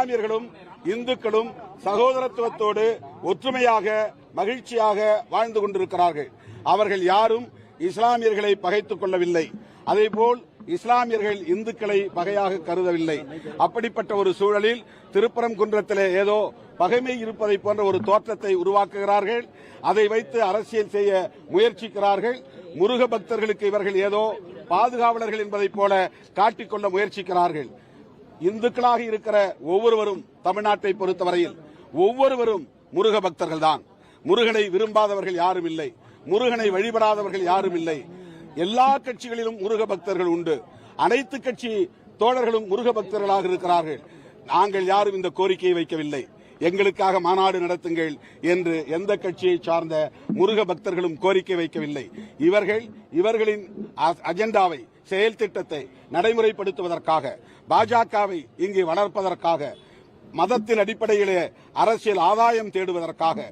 இஸ்லாமியர்களும் இந்துக்களும் சகோதரத்துவத்தோடு ஒற்றுமையாக மகிழ்ச்சியாக வாழ்ந்து கொண்டிருக்கிறார்கள். அவர்கள் யாரும் இஸ்லாமியர்களை பகைத்துக் கொள்ளவில்லை. அதேபோல் இஸ்லாமியர்கள் இந்துக்களை பகையாக கருதவில்லை. அப்படிப்பட்ட ஒரு சூழலில் திருப்பரங்குன்றத்திலே ஏதோ பகைமை இருப்பதை போன்ற ஒரு தோற்றத்தை உருவாக்குகிறார்கள். அதை வைத்து அரசியல் செய்ய முயற்சிக்கிறார்கள். முருக பக்தர்களுக்கு இவர்கள் ஏதோ பாதுகாவலர்கள் என்பதைப் போல காட்டிக்கொள்ள முயற்சிக்கிறார்கள். இந்துக்களாக இருக்கிற ஒவ்வொருவரும் தமிழ்நாட்டை பொறுத்தவரையில் ஒவ்வொருவரும் முருக பக்தர்கள் தான். முருகனை விரும்பாதவர்கள் யாரும் இல்லை. முருகனை வழிபடாதவர்கள் யாரும் இல்லை. எல்லா கட்சிகளிலும் முருக பக்தர்கள் உண்டு. அனைத்து கட்சி தோழர்களும் முருக பக்தர்களாக இருக்கிறார்கள். நாங்கள் யாரும் இந்த கோரிக்கையை வைக்கவில்லை. எங்களுக்காக மாநாடு நடத்துங்கள் என்று எந்த கட்சியை சார்ந்த முருக பக்தர்களும் கோரிக்கை வைக்கவில்லை. இவர்களின் அஜெண்டாவை செயல் திட்டத்தை நடைமுறைப்படுத்துவதற்காக, பாஜகவை இங்கு வளர்ப்பதற்காக, மதத்தின் அடிப்படையிலே அரசியல் ஆதாயம் தேடுவதற்காக